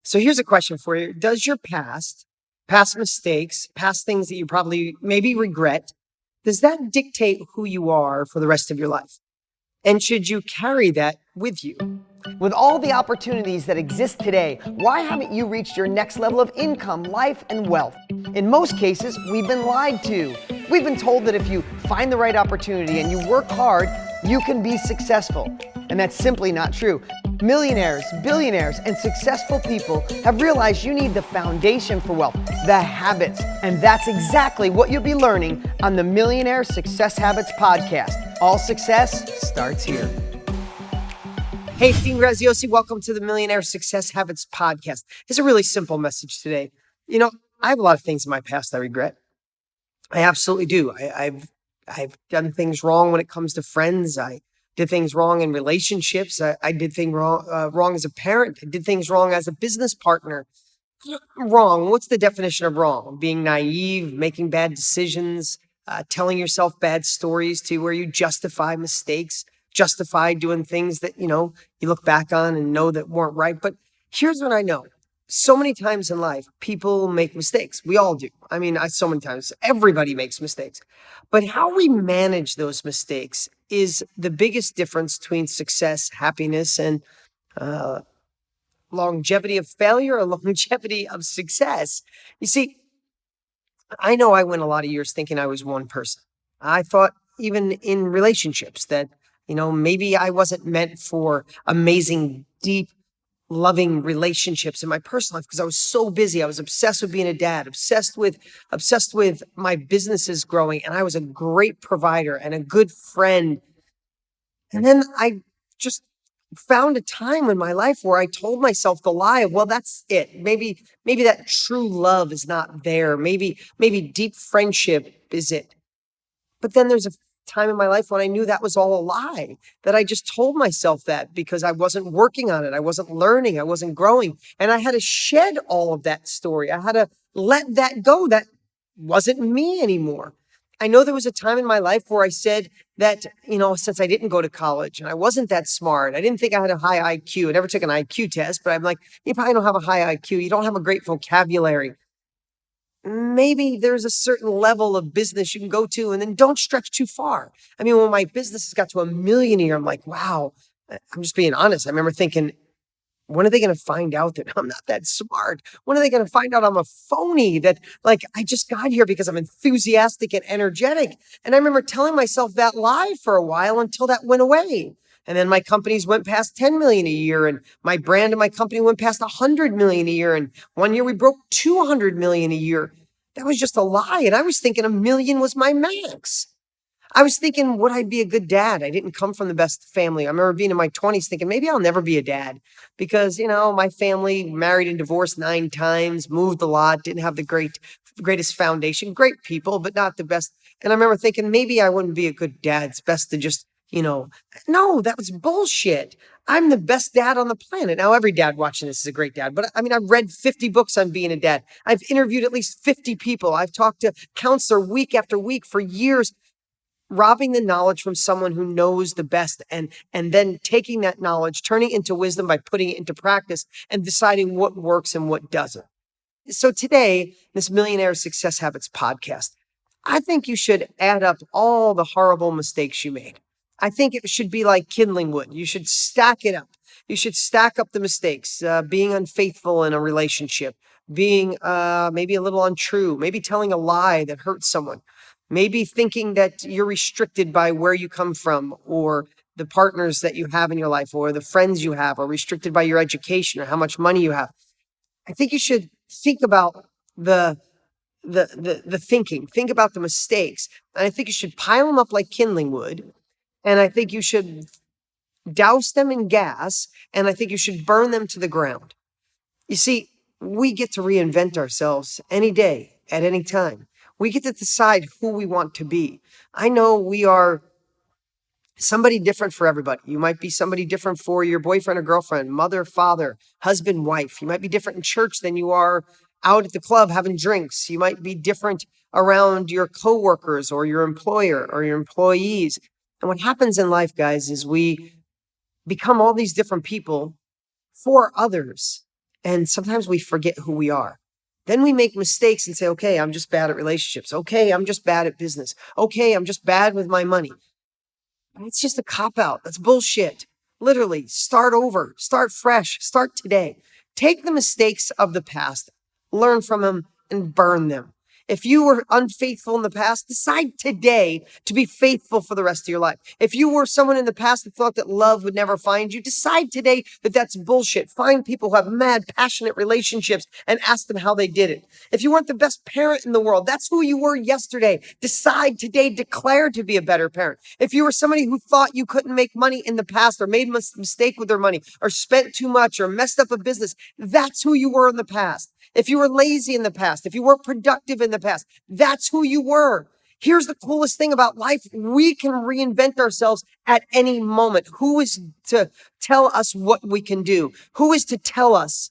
So here's a question for you. Does your past mistakes, past things that you probably maybe regret, does that dictate who you are for the rest of your life? And should you carry that with you? With all the opportunities that exist today, why haven't you reached your next level of income, life, and wealth? In most cases, we've been lied to. We've been told that if you find the right opportunity and you work hard, you can be successful. And that's simply not true. Millionaires, billionaires, and successful people have realized you need the foundation for wealth, the habits. And that's exactly what you'll be learning on the Millionaire Success Habits podcast. All success starts here. Hey, it's Dean Graziosi. Welcome to the Millionaire Success Habits podcast. It's a really simple message today. I have a lot of things in my past I regret. I absolutely do. I've done things wrong when it comes to friends. I did things wrong in relationships. I did things wrong as a parent. I did things wrong as a business partner. Wrong. What's the definition of wrong? Being naive, making bad decisions, telling yourself bad stories to where you justify mistakes, justify doing things that, you look back on and know that weren't right. But here's what I know. So many times in life, people make mistakes. We all do. So many times, everybody makes mistakes. But how we manage those mistakes is the biggest difference between success, happiness, and longevity of failure or longevity of success. You see, I know I went a lot of years thinking I was one person. I thought even in relationships that, maybe I wasn't meant for amazing, deep, loving relationships in my personal life because I was so busy. I was obsessed with being a dad, obsessed with my businesses growing, and I was a great provider and a good friend. And then I just found a time in my life where I told myself the lie of, well, that's it. Maybe that true love is not there. Maybe deep friendship is it. But then there's a time in my life when I knew that was all a lie, that I just told myself that because I wasn't working on it. I wasn't learning. I wasn't growing. And I had to shed all of that story. I had to let that go. That wasn't me anymore. I know there was a time in my life where I said that, since I didn't go to college and I wasn't that smart, I didn't think I had a high IQ. I never took an IQ test, but I'm like, you probably don't have a high IQ. You don't have a great vocabulary. Maybe there's a certain level of business you can go to and then don't stretch too far. When my business has got to 1 million a year, I'm like, wow, I'm just being honest. I remember thinking, when are they going to find out that I'm not that smart? When are they going to find out I'm a phony, that I just got here because I'm enthusiastic and energetic? And I remember telling myself that lie for a while until that went away. And then my companies went past 10 million a year, and my brand and my company went past 100 million a year. And one year we broke 200 million a year. That was just a lie. And I was thinking 1 million was my max. I was thinking, would I be a good dad? I didn't come from the best family. I remember being in my 20s thinking, maybe I'll never be a dad because, my family married and divorced 9 times, moved a lot, didn't have the greatest foundation, great people, but not the best. And I remember thinking, maybe I wouldn't be a good dad. It's best to just, no, that was bullshit. I'm the best dad on the planet. Now, every dad watching this is a great dad, but I've read 50 books on being a dad. I've interviewed at least 50 people. I've talked to counselor week after week for years, robbing the knowledge from someone who knows the best and then taking that knowledge, turning it into wisdom by putting it into practice and deciding what works and what doesn't. So today, this Millionaire Success Habits podcast, I think you should add up all the horrible mistakes you made. I think it should be like kindling wood. You should stack it up. You should stack up the mistakes, being unfaithful in a relationship, being maybe a little untrue, maybe telling a lie that hurts someone, maybe thinking that you're restricted by where you come from or the partners that you have in your life or the friends you have, or restricted by your education or how much money you have. I think you should think about the thinking, think about the mistakes. And I think you should pile them up like kindling wood. And I think you should douse them in gas. And I think you should burn them to the ground. You see, we get to reinvent ourselves any day, at any time. We get to decide who we want to be. I know we are somebody different for everybody. You might be somebody different for your boyfriend or girlfriend, mother, father, husband, wife. You might be different in church than you are out at the club having drinks. You might be different around your coworkers or your employer or your employees. And what happens in life, guys, is we become all these different people for others. And sometimes we forget who we are. Then we make mistakes and say, okay, I'm just bad at relationships. Okay, I'm just bad at business. Okay, I'm just bad with my money. It's just a cop-out. That's bullshit. Literally, start over, start fresh, start today. Take the mistakes of the past, learn from them, and burn them. If you were unfaithful in the past, decide today to be faithful for the rest of your life. If you were someone in the past that thought that love would never find you, decide today that that's bullshit. Find people who have mad, passionate relationships and ask them how they did it. If you weren't the best parent in the world, that's who you were yesterday. Decide today, declare to be a better parent. If you were somebody who thought you couldn't make money in the past or made a mistake with their money or spent too much or messed up a business, that's who you were in the past. If you were lazy in the past, if you weren't productive in the past, that's who you were. Here's the coolest thing about life. We can reinvent ourselves at any moment. Who is to tell us what we can do? Who is to tell us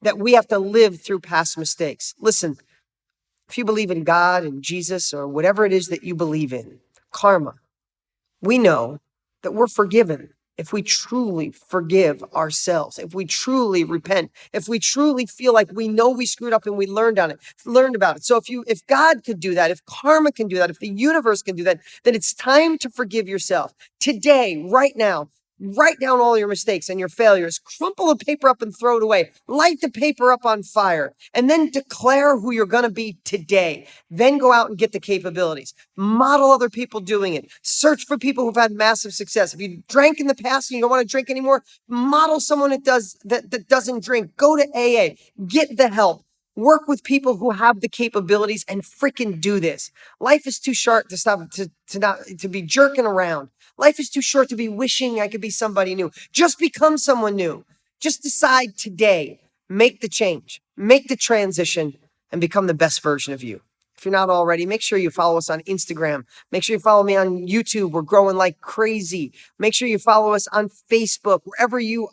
that we have to live through past mistakes? Listen, if you believe in God and Jesus or whatever it is that you believe in, karma, we know that we're forgiven if we truly forgive ourselves, if we truly repent, if we truly feel like we know we screwed up and we learned about it. So if God could do that, if karma can do that, if the universe can do that, then it's time to forgive yourself. Today, right now, write down all your mistakes and your failures. Crumple the paper up and throw it away. Light the paper up on fire. And then declare who you're going to be today. Then go out and get the capabilities. Model other people doing it. Search for people who've had massive success. If you drank in the past and you don't want to drink anymore, model someone that doesn't drink. Go to AA. Get the help. Work with people who have the capabilities and freaking do this. Life is too short to stop to be jerking around. Life is too short to be wishing I could be somebody new. Just become someone new. Just decide today. Make the change. Make the transition and become the best version of you. If you're not already, make sure you follow us on Instagram. Make sure you follow me on YouTube. We're growing like crazy. Make sure you follow us on Facebook. Wherever you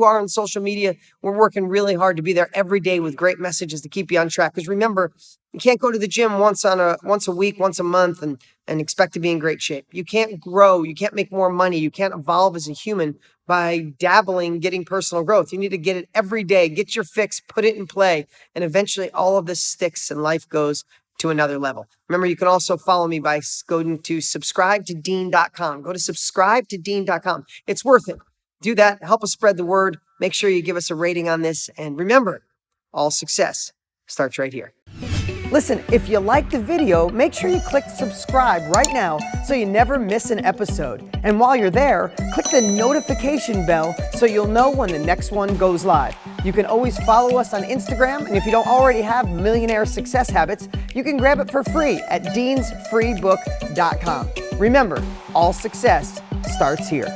are on social media, we're working really hard to be there every day with great messages to keep you on track. Because remember, you can't go to the gym once a week, once a month and expect to be in great shape. You can't grow. You can't make more money. You can't evolve as a human by dabbling, getting personal growth. You need to get it every day, get your fix, put it in play, and eventually all of this sticks and life goes to another level. Remember, you can also follow me by going to subscribetodean.com. Go to subscribetodean.com. It's worth it. Do that. Help us spread the word. Make sure you give us a rating on this. And remember, all success starts right here. Listen, if you like the video, make sure you click subscribe right now so you never miss an episode. And while you're there, click the notification bell so you'll know when the next one goes live. You can always follow us on Instagram, and if you don't already have Millionaire Success Habits, you can grab it for free at deansfreebook.com. Remember, all success starts here.